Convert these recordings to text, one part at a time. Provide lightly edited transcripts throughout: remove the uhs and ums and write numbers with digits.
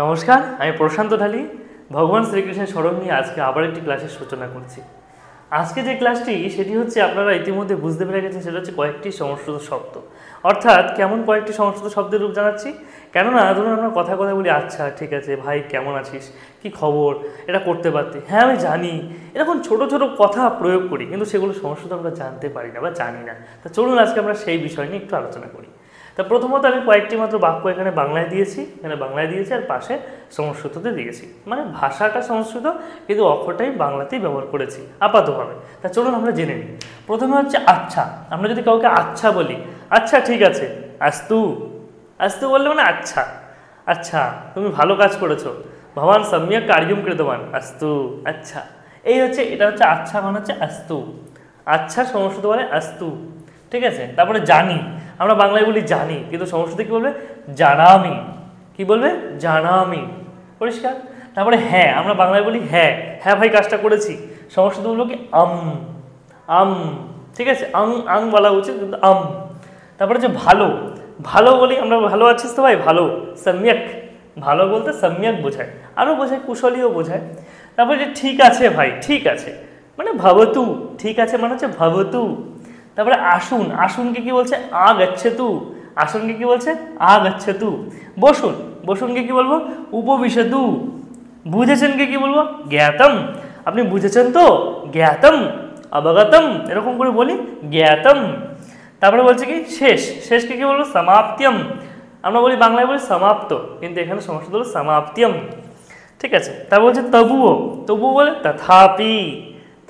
নমস্কার, আমি প্রশান্ত ঢালি। ভগবান শ্রীকৃষ্ণের স্মরণ নিয়ে আজকে আবার একটি ক্লাসের সূচনা করছি। আজকে যে ক্লাসটি সেটি হচ্ছে, আপনারা ইতিমধ্যে বুঝতে পেরে গেছেন, সেটা হচ্ছে কয়েকটি সংস্কৃত শব্দ। অর্থাৎ কেমন কয়েকটি সংস্কৃত শব্দের রূপ জানাচ্ছি। কেননা ধরুন আমরা কথা বলি, আচ্ছা ঠিক আছে ভাই কেমন আছিস, কি খবর, এটা করতে পারতে, হ্যাঁ আমি জানি, এরকম ছোট ছোট কথা প্রয়োগ করি, কিন্তু সেগুলো সংস্কৃত আমরা জানতে পারি না বা জানি না। তা চলুন আজকে আমরা সেই বিষয় নিয়ে একটু আলোচনা করি। তা প্রথমত আমি কয়েকটি মাত্র বাক্য এখানে বাংলায় দিয়েছি, আর পাশে সংস্কৃততে দিয়েছি, মানে ভাষাটা সংস্কৃত কিন্তু অক্ষরটাই বাংলাতেই ব্যবহার করেছি আপাতভাবে। তা চলুন আমরা জেনে নিই। প্রথমে হচ্ছে আচ্ছা। আমরা যদি কাউকে আচ্ছা বলি, আচ্ছা ঠিক আছে, আস্তু, আস্তু বললে মানে আচ্ছা, আচ্ছা তুমি ভালো কাজ করেছো, ভবান সম্যক কার্যম কৃতবান, আস্তু, আচ্ছা। এটা হচ্ছে আচ্ছা, মানে হচ্ছে আস্তু। আচ্ছা সংস্কৃত বলে আস্তু, ঠিক আছে। তারপরে জানি, আমরা বাংলায় বলি জানি, কিন্তু সংস্কৃতে কি বলবে, জানামি। কি বলবে, জানামি, পরিষ্কার। তারপরে হ্যাঁ, আমরা বাংলায় বলি হ্যাঁ, হ্যাঁ ভাই কাজটা করেছি। সংস্কৃত বলবো কি আম, আম, ঠিক আছে, আং বলা উচিত কিন্তু আম। তারপরে যে ভালো, ভালো বলি আমরা, ভালো আছিস তো ভাই, ভালো, সম্যক, ভালো বলতে সম্যক বোঝায়, আরও বোঝায় কুশলীও বোঝায়। তারপরে যে ঠিক আছে ভাই, ঠিক আছে মানে ভবতু, ঠিক আছে মানে হচ্ছে ভবতু। তারপরে আসুন, আসুনকে কি বলছে, আগচ্ছেতু, আসুনকে কি বলছে, আগচ্ছেতু। বসুন, বসুনকে কি বলবো, উপবিশতু। বুঝেছেনকে কি বলবো, জ্ঞাতম, আপনি বুঝেছেন তো, জ্ঞাতম। অবগতম, এরকম করে বলি, জ্ঞাতম। তারপরে বলছে কি শেষ, শেষকে কি বলবো, সমাপ্ত্যম। আমরা বলি বাংলায় বলি সমাপ্ত, কিন্তু এখানে সংস্কৃত হলো সমাপ্ত্যম, ঠিক আছে। তারপর বলছে তবুও, তবুও বলে তথাপি,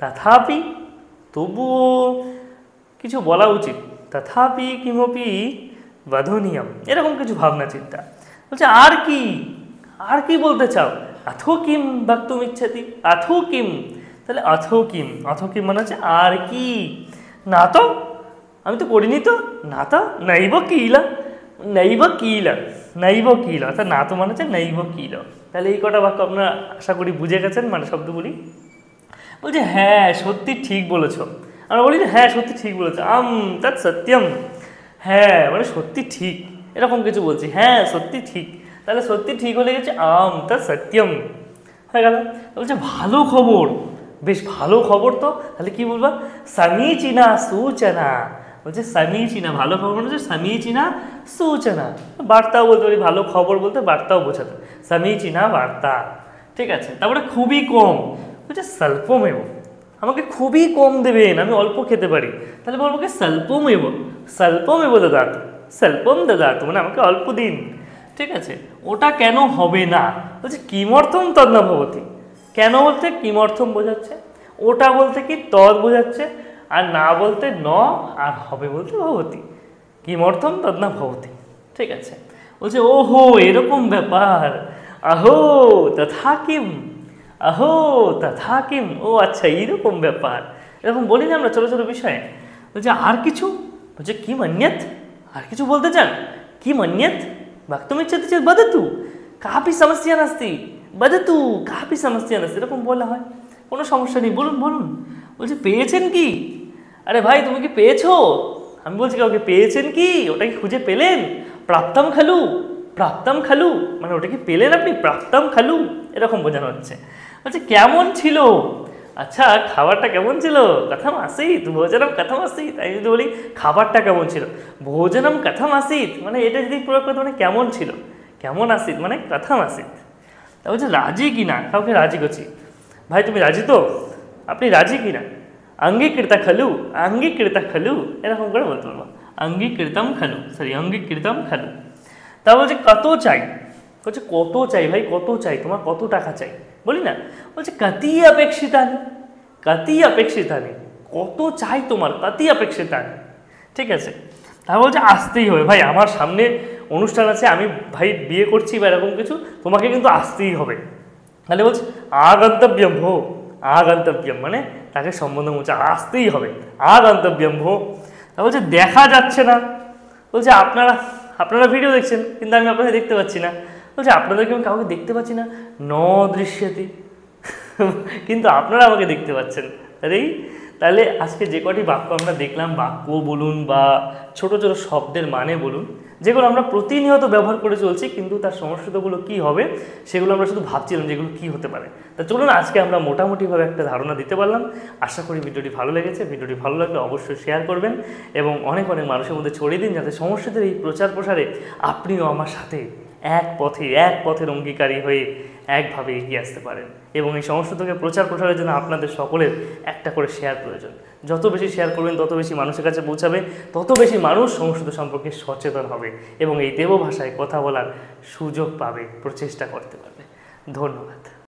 তথাপি, তবুও কিছু বলা উচিত, তথাপি কিমপি বধনীয়ম, এরকম কিছু ভাবনা চিন্তা। বলছে আর কি, আর কি বলতে চাও, অথো কিম বক্তুম ইচ্ছতি, অথো কিম, তাহলে অথো কিম, অথো কিম মানে হচ্ছে আর কি, না তো আমি তো করিনি তো, না তো নৈব কিলা, নৈব কিলা, নৈব কিলা, অর্থাৎ না তো মানে হচ্ছে নৈব কিলা। তাহলে এই কটা বাক্য আপনারা আশা করি বুঝে গেছেন, মানে শব্দগুলি। বলছে হ্যাঁ সত্যি ঠিক বলেছো, আমরা বলি হ্যাঁ সত্যি ঠিক বলেছো, তৎ সত্যম, হ্যাঁ মানে সত্যি ঠিক, এরকম কিছু বলছি, হ্যাঁ সত্যি ঠিক। তাহলে সত্যি ঠিক হলে গেছে তৎ সত্যম, হয়ে গেল। বলছে ভালো খবর, বেশ ভালো খবর তো, তাহলে কি বলবা, সমীচীনা সূচনা। বলছে সমীচীনা, ভালো খবর হচ্ছে সমীচীনা সূচনা, বার্তাও বলতে পারি, ভালো খবর বলতে বার্তাও বোঝাতে, সমীচীনা বার্তা, ঠিক আছে। তারপরে খুবই কম, বলছে স্বল্পমেব, আমাকে খুবই কম দেবেন, আমি অল্প খেতে পারি, তাহলে বলবো কি স্বল্পমেব, স্বল্পমেব দদাতু, স্বল্পম দদাতু মানে আমাকে অল্প দিন, ঠিক আছে। ওটা কেন হবে না, বলছে কিমর্থম তদ্না ভবতি, কেন বলতে কিমর্থম বোঝাচ্ছে, ওটা বলতে কি তদ বোঝাচ্ছে, আর না বলতে ন, আর হবে বলতে ভবতি, কিমর্থম তদ্না ভবতি, ঠিক আছে। বলছে ওহো এরকম ব্যাপার, আহো তথা কিম, আহো তথা কিম, ও আচ্ছা এইরকম ব্যাপার, এরকম বলি না আমরা ছোটো ছোটো বিষয়ে। বলছে আর কিছু, বলছে কি মন্যত, আর কিছু বলতে চান, কি মন্যত বক্তুম ইচ্ছতি চেৎ বদতু, কাপি সমস্যা নাস্তি, বদতু কাপি সমস্যা নাস্তি, এরকম বলা হয়, কোনো সমস্যা নেই, বলুন বলুন। বলছে পেয়েছেন কি, আরে ভাই তুমি কি পেয়েছো, আমি বলছি কাউকে পেয়েছেন কি, ওটা কি খুঁজে পেলেন, প্রাপ্তম খালু, প্রাপ্তম খালু মানে ওটা কি পেলেন আপনি, প্রাপ্তম খালু, এরকম বোঝানো হচ্ছে। বলছে কেমন ছিল, আচ্ছা খাবারটা কেমন ছিল, কথম আসিত, ভোজনম কথম আসিত, আমি যদি বলি খাবারটা কেমন ছিল, ভোজনম কথম আসিত মানে এটা যদি প্রয়োগ করতে মানে কেমন ছিল, কেমন আসিত মানে কথম আসিত। তা বলছে রাজি কিনা, কাউকে রাজি করছি, ভাই তুমি রাজি তো, আপনি রাজি কিনা, অঙ্গীকৃতা খালু, অঙ্গীকৃতা খালু, এরকম করে বলতে পারবো, অঙ্গীকৃতম খালু, সরি অঙ্গীকৃতম খালু। তা বলছে কত চাই, বলছে কত চাই ভাই, কত চাই, তোমার কত টাকা চাই, বলি না, বলছে কতি অপেক্ষিতানি, কতি অপেক্ষিতানি, কত চাই তোমার, কতি অপেক্ষিতানি, ঠিক আছে। তা বলছে আসতেই হবে ভাই, আমার সামনে অনুষ্ঠান আছে, আমি ভাই বিয়ে করছি বা এরকম কিছু, তোমাকে কিন্তু আসতেই হবে। তাহলে বলছে আগন্তব্যম ভো, আগন্তব্যম মানে তাকে সম্বন্ধ বলছে আসতেই হবে, আগন্তব্যম ভো। তা বলছে দেখা যাচ্ছে না, বলছে আপনারা, আপনারা ভিডিও দেখছেন কিন্তু আমি আপনাদের দেখতে পাচ্ছি না, বলছে আপনাদেরকে আমি কাউকে দেখতে পাচ্ছি না, ন দৃশ্যতি, কিন্তু আপনারা আমাকে দেখতে পাচ্ছেন, আরে তাহলে আজকে যে কটি বাক্য আমরা দেখলাম, বাক্য বলুন বা ছোট ছোট শব্দের মানে বলুন, যেগুলো আমরা প্রতিনিয়ত ব্যবহার করে চলছি, কিন্তু তার সংস্কৃতগুলো কি হবে সেগুলো আমরা শুধু ভাবছিলাম যেগুলো কি হতে পারে। তা চলুন আজকে আমরা মোটামুটিভাবে একটা ধারণা দিতে পারলাম। আশা করি ভিডিওটি ভালো লেগেছে। ভিডিওটি ভালো লাগলে অবশ্যই শেয়ার করবেন এবং অনেক অনেক মানুষের মধ্যে ছড়িয়ে দিন, যাতে সংস্কৃতের এই প্রচার প্রসারে আপনিও আমার সাথে এক পথের অঙ্গীকারী হয়ে একভাবে এগিয়ে আসতে পারেন। এবং এই সংস্কৃতকে প্রচার প্রসারের জন্য আপনাদের সকলের একটা করে শেয়ার প্রয়োজন। যত বেশি শেয়ার করবেন তত বেশি মানুষের কাছে পৌঁছাবে, তত বেশি মানুষ সংস্কৃত সম্পর্কে সচেতন হবে এবং এই দেবভাষায় কথা বলার সুযোগ পাবে, প্রচেষ্টা করতে পারবে। ধন্যবাদ।